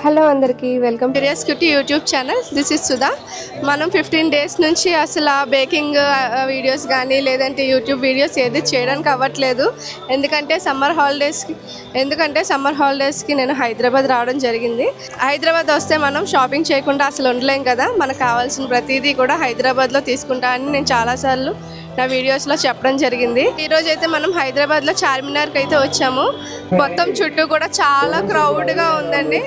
Hello అందరికీ welcome curious cutie YouTube channel. This is Sudha. మనం 15 days నుంచి అసలు బేకింగ్ వీడియోస్ కానీ లేదంటే యూట్యూబ్ వీడియోస్ ఏది చేయడానికి అవ్వట్లేదు. ఎందుకంటే సమ్మర్ హాలిడేస్కి నేను హైదరాబాద్ రావడం జరిగింది. హైదరాబాద్ వస్తే మనం షాపింగ్ చేయకుండా అసలు ఉండలేం కదా. మనకు కావాల్సిన ప్రతిదీ కూడా హైదరాబాద్లో తీసుకుంటా అని నేను చాలాసార్లు నా వీడియోస్లో చెప్పడం జరిగింది. ఈరోజు అయితే మనం హైదరాబాద్లో చార్మినార్కి అయితే వచ్చాము. మొత్తం చుట్టూ కూడా చాలా క్రౌడ్గా ఉందండి.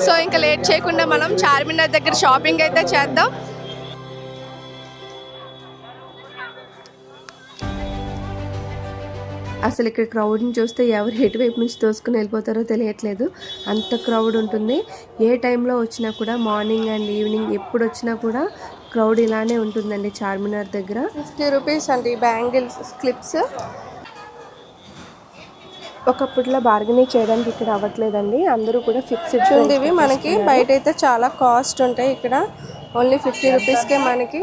సో ఇంకా లేట్ చేయకుండా మనం చార్మినార్ దగ్గర షాపింగ్ అయితే చేద్దాం. అసలు ఇక్కడ క్రౌడ్ని చూస్తే ఎవరు ఎటువైపు నుంచి తోసుకుని వెళ్ళిపోతారో తెలియట్లేదు. అంత క్రౌడ్ ఉంటుంది. ఏ టైంలో వచ్చినా కూడా, మార్నింగ్ అండ్ ఈవినింగ్ ఎప్పుడు వచ్చినా కూడా క్రౌడ్ ఇలానే ఉంటుందండి చార్మినార్ దగ్గర. 50 రూపీస్ అండి బ్యాంగిల్స్ క్లిప్స్. ఒకప్పుడులో బార్గెనింగ్ చేయడానికి ఇక్కడ అవ్వట్లేదండి. అందరూ కూడా ఫిక్స్డ్ చూడండి. ఇవి మనకి బయట అయితే చాలా కాస్ట్ ఉంటాయి. ఇక్కడ ఓన్లీ 50 రూపీస్కే మనకి.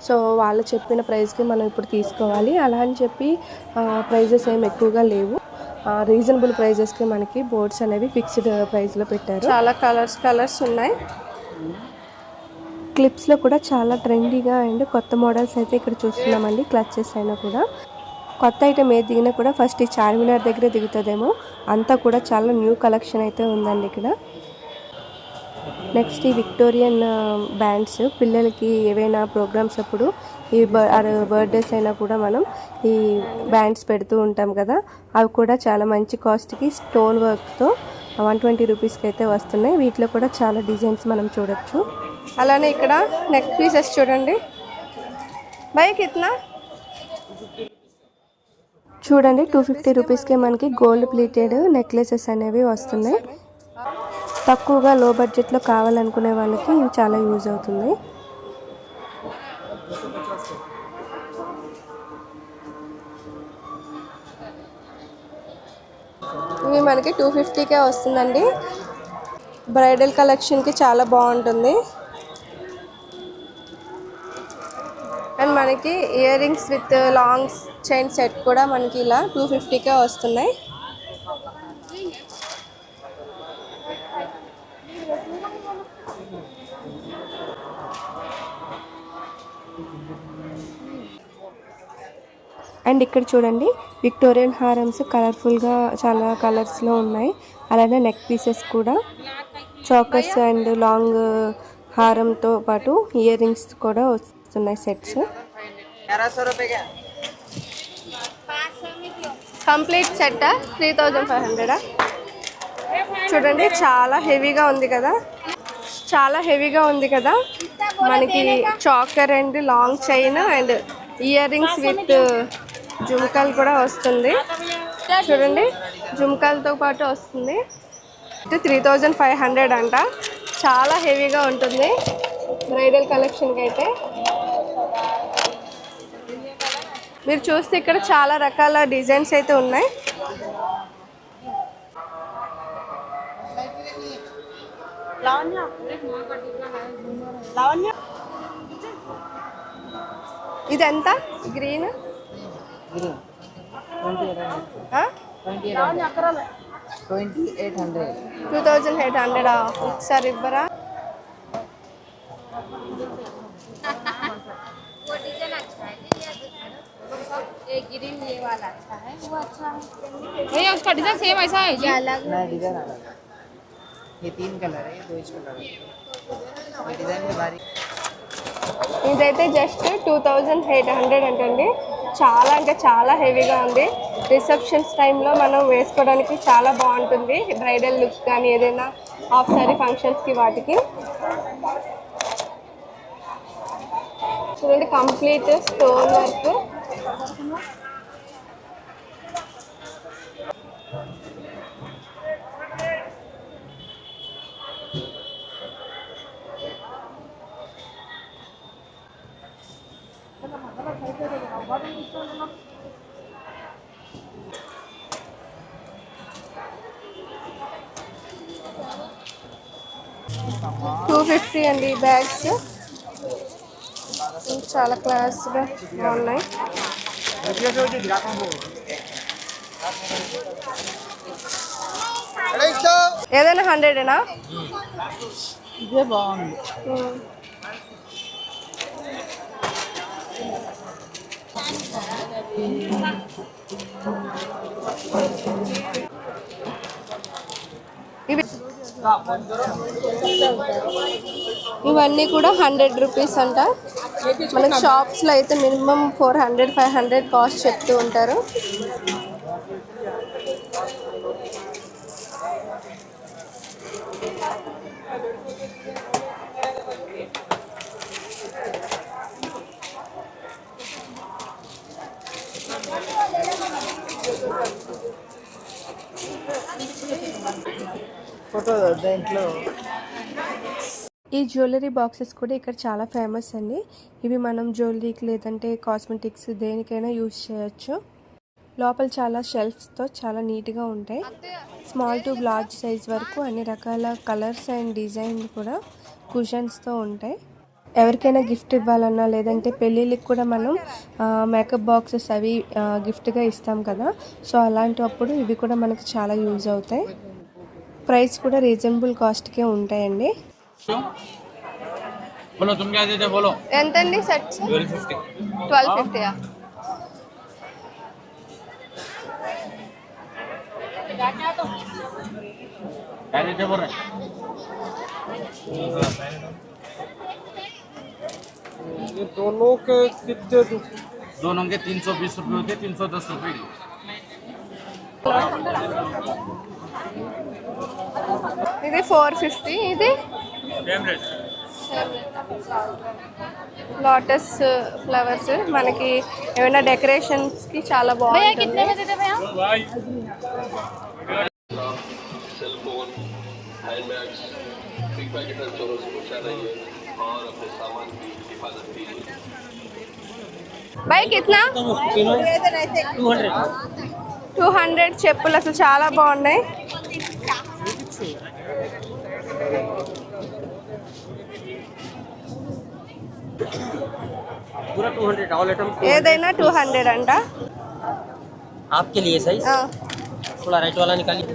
సో వాళ్ళు చెప్పిన ప్రైస్కి మనం ఇప్పుడు తీసుకోవాలి. అలా అని చెప్పి ప్రైజెస్ ఏమి ఎక్కువగా లేవు. రీజనబుల్ ప్రైజెస్కి మనకి బోర్డ్స్ అనేవి ఫిక్స్డ్ ప్రైస్లో పెట్టారు. చాలా కలర్స్ ఉన్నాయి. క్లిప్స్లో కూడా చాలా ట్రెండీగా అండ్ కొత్త మోడల్స్ అయితే ఇక్కడ చూస్తున్నామండి. క్లచెస్ అయినా కూడా కొత్త ఐటమ్ ఏది దిగినా కూడా ఫస్ట్ ఈ చార్మినార్ దగ్గర దిగుతుందేమో. అంతా కూడా చాలా న్యూ కలెక్షన్ అయితే ఉందండి ఇక్కడ. నెక్స్ట్ ఈ విక్టోరియన్ బ్యాండ్స్, పిల్లలకి ఏవైనా ప్రోగ్రామ్స్ అప్పుడు ఈ బర్త్డేస్ అయినా కూడా మనం ఈ బ్యాండ్స్ పెడుతూ ఉంటాం కదా. అవి కూడా చాలా మంచి కాస్ట్కి స్టోన్ వర్క్తో 120 రూపీస్కి అయితే వస్తున్నాయి. వీటిలో కూడా చాలా డిజైన్స్ మనం చూడొచ్చు. అలానే ఇక్కడ నెక్ పీసెస్ చూడండి. బైక్ ఇట్లా చూడండి 250 రూపీస్కే మనకి గోల్డ్ ప్లేటెడ్ నెక్లెసెస్ అనేవి వస్తున్నాయి. తక్కువగా లో బడ్జెట్లో కావాలనుకునే వాళ్ళకి ఇవి చాలా యూజ్ అవుతుంది. ఇవి మనకి 250కే వస్తుందండి. బ్రైడల్ కలెక్షన్కి చాలా బాగుంటుంది. అండ్ మనకి ear rings with long chain set కూడా మనకి ఇలా 250కే వస్తున్నాయి. అండ్ ఇక్కడ చూడండి విక్టోరియన్ హారమ్స్ కలర్ఫుల్గా చాలా కలర్స్లో ఉన్నాయి. అలానే నెక్ పీసెస్ కూడా చాకర్స్ అండ్ లాంగ్ హారంతో పాటు ఇయర్ రింగ్స్ కూడా వస్తున్నాయి సెట్స్. Complete set 3500. చూడండి చాలా హెవీగా ఉంది కదా. మనకి choker and long chain and earrings with జుమ్కాలు కూడా వస్తుంది. చూడండి జుమ్కాలతో పాటు వస్తుంది. 3500 అంట. చాలా హెవీగా ఉంటుంది బ్రైడల్ కలెక్షన్కి అయితే. మీరు చూస్తే ఇక్కడ చాలా రకాల డిజైన్స్ అయితే ఉన్నాయి. ఇది ఎంత? గ్రీన్ 2800. ఒకసారి ఇవ్వరా? ग्रीन ये वाला अच्छा है, वो अच्छा है। ये उसका डिजाइन सेम ऐसा है जी? अलग डिजाइन अलग है. ये 3 कलर है, 2 इस कलर है. ये डिजाइन में भारी. ఇదైతే జస్ట్ 2800 అంటండి. చాలా అంటే చాలా హెవీగా ఉంది. రిసెప్షన్స్ టైంలో మనం వేసుకోవడానికి చాలా బాగుంటుంది. బ్రైడల్ లుక్ కానీ ఏదైనా హాఫ్ సారీ ఫంక్షన్స్కి వాటికి. చూడండి కంప్లీట్ స్టోన్ వర్క్. $250 అండి బ్యాగ్స్. చాలా క్లాస్గా బాగున్నాయి. ఏదైనా 100ఏనా? ఇదే బాగుంది. ఇవన్నీ కూడా 100 రూపీస్ అంట. మనకి షాప్స్లో అయితే మినిమం 400 500 కాస్ట్ చెప్తూ ఉంటారు. ఫోటో దాంట్లో ఈ జ్యువెలరీ బాక్సెస్ కూడా ఇక్కడ చాలా ఫేమస్ అండి. ఇవి మనం జ్యువెలరీకి లేదంటే కాస్మెటిక్స్ దేనికైనా యూజ్ చేయొచ్చు. లోపల చాలా షెల్ఫ్స్తో చాలా నీట్గా ఉంటాయి. స్మాల్ టు లార్జ్ సైజ్ వరకు అన్ని రకాల కలర్స్ అండ్ డిజైన్ కూడా కుషన్స్తో ఉంటాయి. ఎవరికైనా గిఫ్ట్ ఇవ్వాలన్నా లేదంటే పెళ్ళిళ్ళకి కూడా మనం మేకప్ బాక్సెస్ అవి గిఫ్ట్గా ఇస్తాం కదా. సో అలాంటప్పుడు ఇవి కూడా మనకు చాలా యూజ్ అవుతాయి. ప్రైస్ కూడా రీజనబుల్ కాస్ట్కే ఉంటాయండి. ఎంతండి సెట్స్? 1250. ये दोनों के कितने? दोनों के 320 रुपये होते, 310 रुपये। ఇది 450. ఇది లోటస్ ఫ్లవర్స్ మనకి ఏమైనా డెకరేషన్స్ కి చాలా బాగుంటుంది. బైక్ కిतना? 200 చెప్పులు అసలు చాలా బాగున్నాయి. पूरा 200 ऑल आइटम ఏదైనా 200 అంట. आपके लिए साइज थोड़ा राइट वाला निकालिए.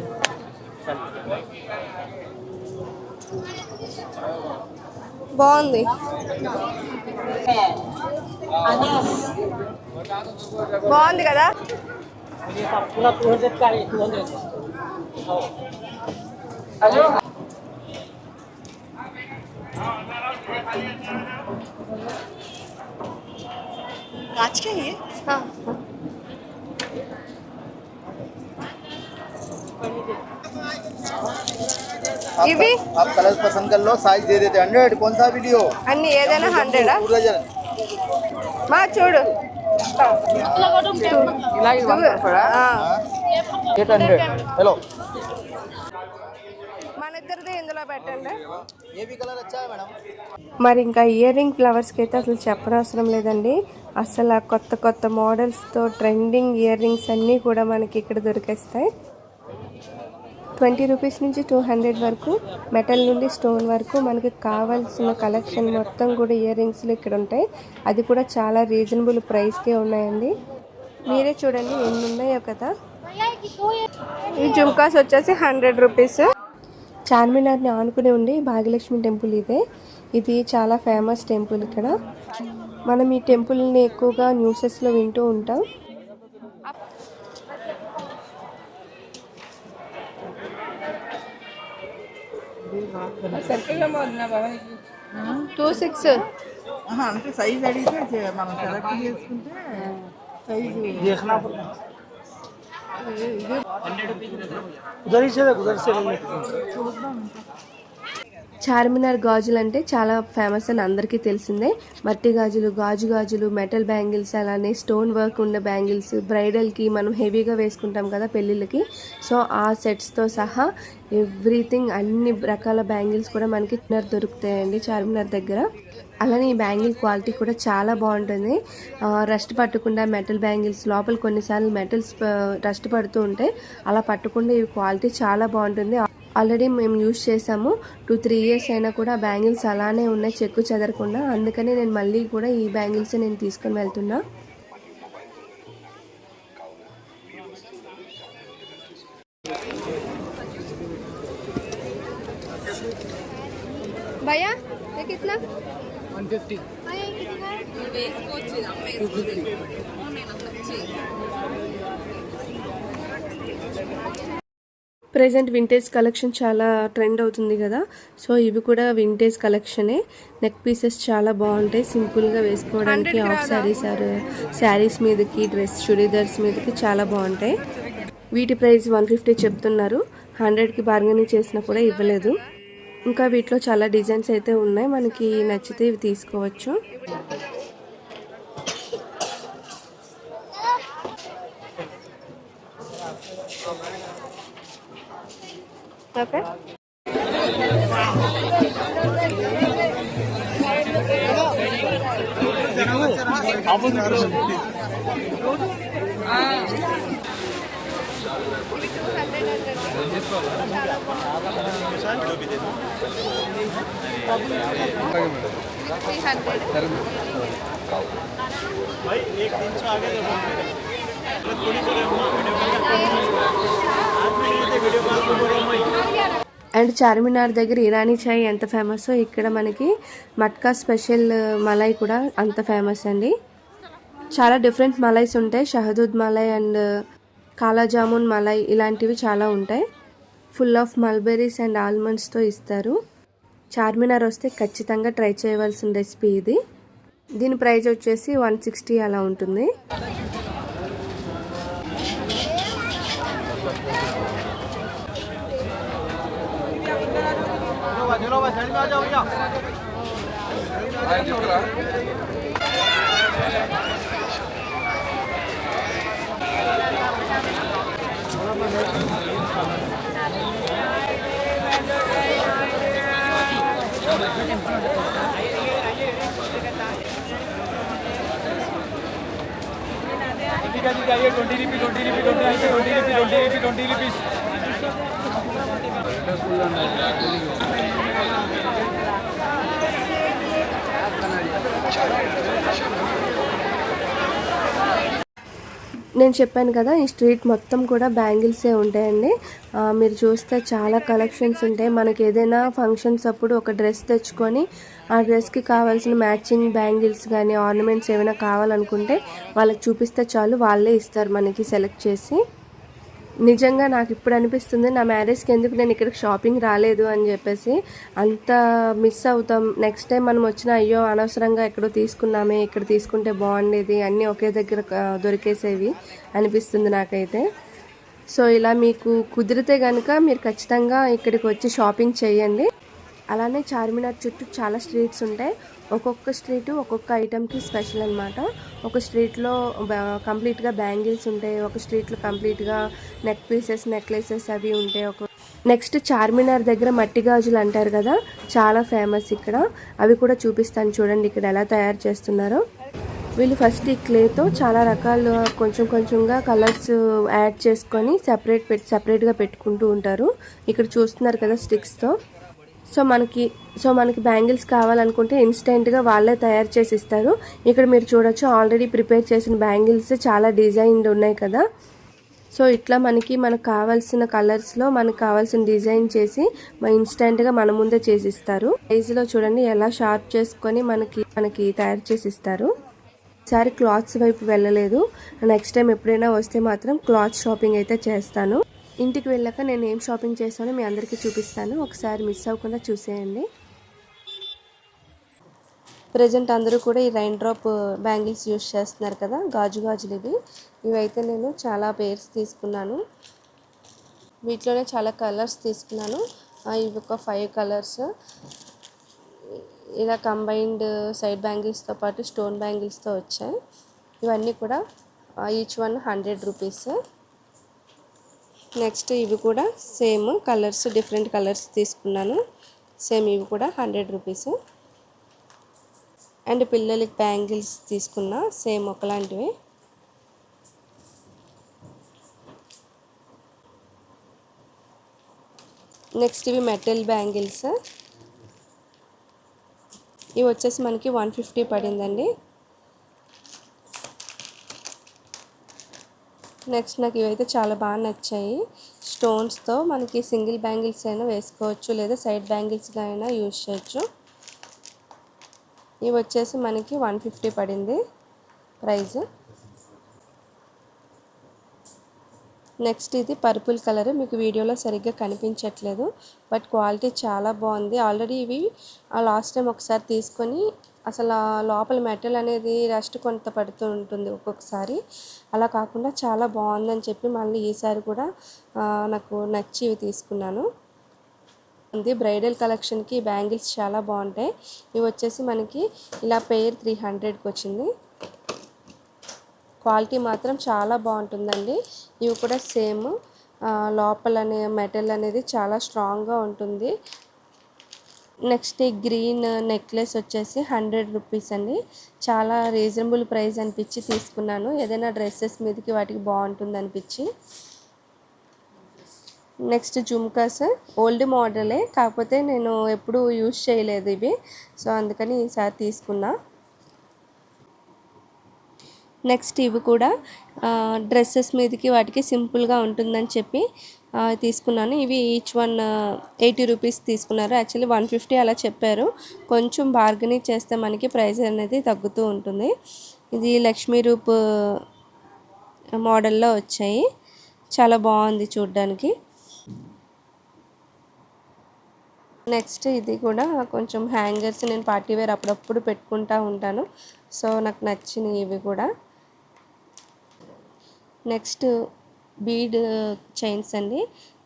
బాగుంది. బాగుంది కదా. पूरा 200 का है. 200 कांच का है. ఇవి आप कलर पसंद कर लो, साइज दे देते 100. कौन सा वीडियो? అన్ని ఏదైనా 100. पूरा जन మా చూడు ఇలాగే ఆ. 800. हेलो, మన ఇద్దరిది ఇందులో పెట్టండి. ये भी कलर अच्छा है मैडम. మరి ఇంకా ఇయర్ రింగ్ ఫ్లవర్స్కి అయితే అసలు చెప్పనవసరం లేదండి. అసలు కొత్త కొత్త మోడల్స్తో ట్రెండింగ్ ఇయర్ రింగ్స్ అన్నీ కూడా మనకి ఇక్కడ దొరికేస్తాయి. 20 రూపీస్ నుంచి 200 వరకు, మెటల్ నుండి స్టోన్ వరకు మనకి కావాల్సిన కలెక్షన్ మొత్తం కూడా ఇయర్ రింగ్స్లో ఇక్కడ ఉంటాయి. అది కూడా చాలా రీజనబుల్ ప్రైస్కే ఉన్నాయండి. మీరే చూడండి ఎన్ని ఉన్నాయో కదా. ఈ జుమ్కాస్ వచ్చేసి 100 రూపీస్. చార్మినార్ని ఆనుకుని ఉండి భాగ్యలక్ష్మి టెంపుల్ ఇదే. ఇది చాలా ఫేమస్ టెంపుల్ ఇక్కడ. మనం ఈ టెంపుల్ని ఎక్కువగా న్యూసెస్లో వింటూ ఉంటాం. టూ 6 అంటే సైజ్ అడిగితే మనం సెలెక్ట్ చేసుకుంటే సైజు देखना पड़ता उधर ही से उधर से చార్మినార్ గాజులు అంటే చాలా ఫేమస్ అని అందరికీ తెలిసిందే. మట్టి గాజులు, గాజు గాజులు, మెటల్ బ్యాంగిల్స్, అలానే స్టోన్ వర్క్ ఉన్న బ్యాంగిల్స్, బ్రైడల్కి మనం హెవీగా వేసుకుంటాం కదా పెళ్ళిళ్ళకి. సో ఆ సెట్స్తో సహా ఎవ్రీథింగ్, అన్ని రకాల బ్యాంగిల్స్ కూడా మనకి దొరుకుతాయండి చార్మినార్ దగ్గర. అలానే ఈ బ్యాంగిల్ క్వాలిటీ కూడా చాలా బాగుంటుంది. రస్ట్ పట్టకుండా మెటల్ బ్యాంగిల్స్, లోపల కొన్నిసార్లు మెటల్స్ రస్ట్ పడుతూ ఉంటాయి, అలా పట్టకుండా ఈ క్వాలిటీ చాలా బాగుంటుంది. ఆల్రెడీ మేము యూజ్ చేసాము. 2-3 ఇయర్స్ అయినా కూడా బ్యాంగిల్స్ అలానే ఉన్నాయి, చెక్కు చెదరకుండా. అందుకని నేను మళ్ళీ కూడా ఈ బ్యాంగిల్స్ నేను తీసుకొని వెళ్తున్నా. भैया ये कितना 150. ప్రెజెంట్ వింటేజ్ కలెక్షన్ చాలా ట్రెండ్ అవుతుంది కదా, సో ఇవి కూడా వింటేజ్ కలెక్షనే. నెక్ పీసెస్ చాలా బాగుంటాయి, సింపుల్గా వేసుకోవడానికి. హాఫ్ శారీస్ శారీస్ మీదకి, డ్రెస్ చుడీదార్స్ మీదకి చాలా బాగుంటాయి. వీటి ప్రైస్ 150 చెప్తున్నారు. 100కి బార్గెనింగ్ చేసినా కూడా ఇవ్వలేదు. ఇంకా వీటిలో చాలా డిజైన్స్ అయితే ఉన్నాయి, మనకి నచ్చితే ఇవి తీసుకోవచ్చు. ఓకే అండ్ చార్మినార్ దగ్గర ఇరానీ చాయ్ ఎంత ఫేమస్, ఇక్కడ మనకి మట్కా స్పెషల్ మలై కూడా అంత ఫేమస్ అండి. చాలా డిఫరెంట్ మలైస్ ఉంటాయి, షహదూద్ మలై అండ్ కాలా జామున్ మలై ఇలాంటివి చాలా ఉంటాయి. ఫుల్ ఆఫ్ మల్బెరీస్ అండ్ ఆల్మండ్స్తో ఇస్తారు. చార్మినార్ వస్తే ఖచ్చితంగా ట్రై చేయవలసిన రెసిపీ ఇది. దీని ప్రైస్ వచ్చేసి 160 అలా ఉంటుంది. నేను చెప్పాను కదా, ఈ స్ట్రీట్ మొత్తం కూడా బ్యాంగిల్సే ఉంటాయండి. మీరు చూస్తే చాలా కలెక్షన్స్ ఉంటాయి. మనకి ఏదైనా ఫంక్షన్స్ అప్పుడు ఒక డ్రెస్ తెచ్చుకొని ఆ డ్రెస్కి కావాల్సిన మ్యాచింగ్ బ్యాంగిల్స్ కానీ ఆర్నమెంట్స్ ఏమైనా కావాలనుకుంటే వాళ్ళకి చూపిస్తే చాలు, వాళ్ళే ఇస్తారు మనకి సెలెక్ట్ చేసి. నిజంగా నాకు ఇప్పుడు అనిపిస్తుంది, నా మ్యారేజ్కి ఎందుకు నేను ఇక్కడికి షాపింగ్ రాలేదు అని చెప్పేసి. అంత మిస్ అవుతాం. నెక్స్ట్ టైం మనం వచ్చిన అయ్యో అనవసరంగా ఎక్కడో తీసుకున్నామే, ఇక్కడ తీసుకుంటే బాగుండేది, అన్నీ ఒకే దగ్గర దొరికేసేవి అనిపిస్తుంది నాకైతే. సో ఇలా మీకు కుదిరితే కనుక మీరు ఖచ్చితంగా ఇక్కడికి వచ్చి షాపింగ్ చేయండి. అలానే చార్మినార్ చుట్టూ చాలా స్ట్రీట్స్ ఉంటాయి. ఒక్కొక్క స్ట్రీట్ ఒక్కొక్క ఐటెంకి స్పెషల్ అనమాట. ఒక స్ట్రీట్లో కంప్లీట్గా బ్యాంగిల్స్ ఉంటాయి, ఒక స్ట్రీట్లో కంప్లీట్గా నెక్ పీసెస్, నెక్లెసెస్ అవి ఉంటాయి. నెక్స్ట్ చార్మినార్ దగ్గర మట్టి గాజులు అంటారు కదా, చాలా ఫేమస్ ఇక్కడ. అవి కూడా చూపిస్తాను చూడండి ఇక్కడ ఎలా తయారు చేస్తున్నారో. వీళ్ళు ఫస్ట్ ఈ క్లేతో చాలా రకాలు కొంచెం కొంచెంగా కలర్స్ యాడ్ చేసుకొని సపరేట్గా పెట్టుకుంటూ ఉంటారు. ఇక్కడ చూస్తున్నారు కదా స్టిక్స్తో. సో మనకి బ్యాంగిల్స్ కావాలనుకుంటే ఇన్స్టెంట్గా వాళ్ళే తయారు చేసి ఇస్తారు. ఇక్కడ మీరు చూడొచ్చు ఆల్రెడీ ప్రిపేర్ చేసిన బ్యాంగిల్స్ చాలా డిజైన్డ్ ఉన్నాయి కదా. సో ఇట్లా మనకు కావాల్సిన కలర్స్లో మనకు కావాల్సిన డిజైన్ చేసి ఇన్స్టెంట్గా మన ముందే చేసి ఇస్తారు. సైజులో చూడండి ఎలా షార్ప్ చేసుకొని మనకి తయారు చేసి ఇస్తారు. ఈసారి క్లాత్స్ వైపు వెళ్ళలేదు, నెక్స్ట్ టైం ఎప్పుడైనా వస్తే మాత్రం క్లాత్ షాపింగ్ అయితే చేస్తాను. ఇంటికి వెళ్ళాక నేను ఏం షాపింగ్ చేస్తానో మీ అందరికీ చూపిస్తాను, ఒకసారి మిస్ అవ్వకుండా చూసేయండి. ప్రజెంట్ అందరూ కూడా ఈ రైన్ డ్రాప్ బ్యాంగిల్స్ యూస్ చేస్తున్నారు కదా, గాజులు ఇవైతే నేను చాలా పేర్స్ తీసుకున్నాను. వీటిలోనే చాలా కలర్స్ తీసుకున్నాను. ఇవి ఒక 5 కలర్స్ ఇలా కంబైన్డ్ సైడ్ బ్యాంగిల్స్తో పాటు స్టోన్ బ్యాంగిల్స్తో వచ్చాయి. ఇవన్నీ కూడా ఈచ్ వన్ 100 రూపీస్. నెక్స్ట్ ఇవి కూడా సేమ్ కలర్స్, డిఫరెంట్ కలర్స్ తీసుకున్నాను. సేమ్ ఇవి కూడా 100 రూపీస్. అండ్ పిల్లలకి బ్యాంగిల్స్ తీసుకున్నా సేమ్ ఒకలాంటివి. నెక్స్ట్ ఇవి మెటల్ బ్యాంగిల్స్. ఇవి వచ్చేసి మనకి 150 పడిందండి. నెక్స్ట్ నాకు ఇవైతే చాలా బాగా నచ్చాయి. స్టోన్స్తో మనకి సింగిల్ బ్యాంగిల్స్ అయినా వేసుకోవచ్చు, లేదా సైడ్ బ్యాంగిల్స్గా అయినా యూజ్ చేయొచ్చు. ఇవి వచ్చేసి మనకి 150 పడింది ప్రైస్. నెక్స్ట్ ఇది పర్పుల్ కలర్, మీకు వీడియోలో సరిగ్గా కనిపించట్లేదు, బట్ క్వాలిటీ చాలా బాగుంది. ఆల్రెడీ ఇవి లాస్ట్ టైం ఒకసారి తీసుకొని అసలు లోపల మెటల్ అనేది రస్ట్ కొంత పడుతూ ఉంటుంది ఒక్కొక్కసారి, అలా కాకుండా చాలా బాగుందని చెప్పి మళ్ళీ ఈసారి కూడా నాకు నచ్చి ఇవి తీసుకున్నాను. బ్రైడల్ కలెక్షన్కి బ్యాంగిల్స్ చాలా బాగుంటాయి. ఇవి వచ్చేసి మనకి ఇలా పెయిర్ 300కి వచ్చింది. క్వాలిటీ మాత్రం చాలా బాగుంటుందండి. ఇవి కూడా సేమ్ లోపల మెటల్ అనేది చాలా స్ట్రాంగ్గా ఉంటుంది. నెక్స్ట్ ఈ గ్రీన్ నెక్లెస్ వచ్చేసి 100 రూపీస్ అండి. చాలా రీజనబుల్ ప్రైస్ అనిపించి తీసుకున్నాను, ఏదైనా డ్రెస్సెస్ మీదకి వాటికి బాగుంటుంది అనిపించి. నెక్స్ట్ జుమ్కాస్ ఓల్డ్ మోడలే, కాకపోతే నేను ఎప్పుడూ యూజ్ చేయలేదు ఇవి, సో అందుకని ఈసారి తీసుకున్నా. నెక్స్ట్ ఇవి కూడా డ్రెస్సెస్ మీదకి వాటికి సింపుల్గా ఉంటుందని చెప్పి తీసుకున్నాను. ఇవి ఈచ్ వన్ 80 రూపీస్ తీసుకున్నారు. యాక్చువల్లీ 150 అలా చెప్పారు, కొంచెం బార్గెనింగ్ చేస్తే మనకి ప్రైస్ అనేది తగ్గుతూ ఉంటుంది. ఇది లక్ష్మీ రూప్ మోడల్లో వచ్చాయి, చాలా బాగుంది చూడ్డానికి. నెక్స్ట్ ఇది కూడా కొంచెం హ్యాంగర్స్, నేను పార్టీ వేర్ అప్పుడప్పుడు పెట్టుకుంటూ ఉంటాను, సో నాకు నచ్చినాయి ఇవి కూడా. నెక్స్ట్ బీడ్ చైన్స్ అండి,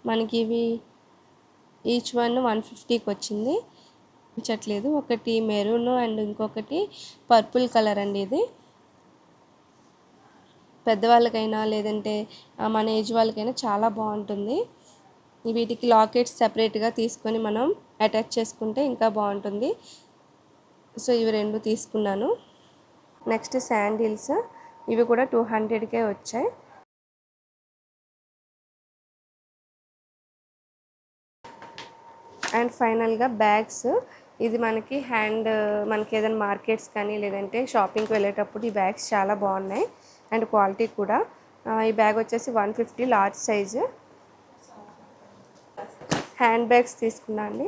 మనకి ఇవి ఈచ్ వన్ 150కి వచ్చింది. నచ్చట్లేదు, ఒకటి మెరూన్ అండ్ ఇంకొకటి పర్పుల్ కలర్ అండి. ఇది పెద్దవాళ్ళకైనా లేదంటే మన ఏజ్ వాళ్ళకైనా చాలా బాగుంటుంది. వీటికి లాకెట్స్ సెపరేట్గా తీసుకొని మనం అటాచ్ చేసుకుంటే ఇంకా బాగుంటుంది, సో ఇవి రెండు తీసుకున్నాను. నెక్స్ట్ శాండిల్స్, ఇవి కూడా 200కే వచ్చాయి. అండ్ ఫైనల్గా బ్యాగ్స్, ఇది మనకి మనకి ఏదైనా మార్కెట్స్ కానీ లేదంటే షాపింగ్కి వెళ్ళేటప్పుడు ఈ బ్యాగ్స్ చాలా బాగున్నాయి అండ్ క్వాలిటీ కూడా. ఈ బ్యాగ్ వచ్చేసి 150 లార్జ్ సైజు. హ్యాండ్ బ్యాగ్స్ తీసుకున్నా అండి.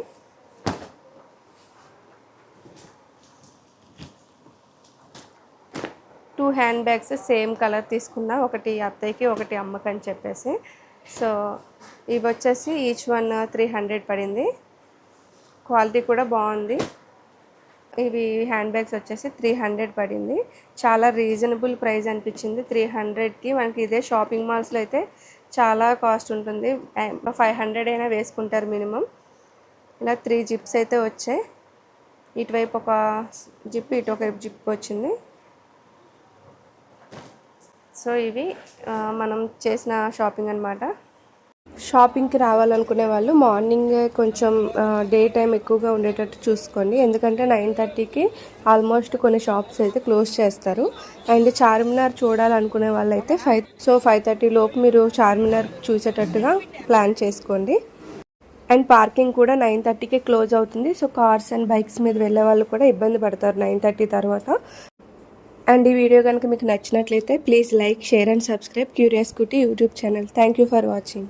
Two hand bags same colour తీసుకున్నా, ఒకటి అత్తయ్యకి ఒకటి అమ్మకి అని చెప్పేసి. సో ఇవి వచ్చేసి ఈచ్ వన్ 300 పడింది. క్వాలిటీ కూడా బాగుంది. ఇవి హ్యాండ్ బ్యాగ్స్ వచ్చేసి 300 పడింది. చాలా రీజనబుల్ ప్రైస్ అనిపించింది. 300కి మనకి ఇదే షాపింగ్ మాల్స్లో అయితే చాలా కాస్ట్ ఉంటుంది, 500 అయినా వేసుకుంటారు మినిమం. ఇలా 3 జిప్స్ అయితే వచ్చాయి, ఇటువైపు ఒక జిప్ ఇటు ఒక జిప్ వచ్చింది. సో ఇవి మనం చేసిన షాపింగ్ అన్నమాట. షాపింగ్కి రావాలనుకునే వాళ్ళు మార్నింగ్ కొంచెం డే టైం ఎక్కువగా ఉండేటట్టు చూసుకోండి, ఎందుకంటే 9:30కి ఆల్మోస్ట్ కొన్ని షాప్స్ అయితే క్లోజ్ చేస్తారు. అండ్ చార్మినార్ చూడాలనుకునే వాళ్ళు అయితే 5:30 లోపు మీరు చార్మినార్ చూసేటట్టుగా ప్లాన్ చేసుకోండి. అండ్ పార్కింగ్ కూడా 9:30కి క్లోజ్ అవుతుంది, సో కార్స్ అండ్ బైక్స్ మీద వెళ్ళే వాళ్ళు కూడా ఇబ్బంది పడతారు 9:30 తర్వాత. అండ్ ఈ వీడియో కనుక మీకు నచ్చినట్లయితే please like, share and subscribe curious cutie YouTube channel. Thank you for watching.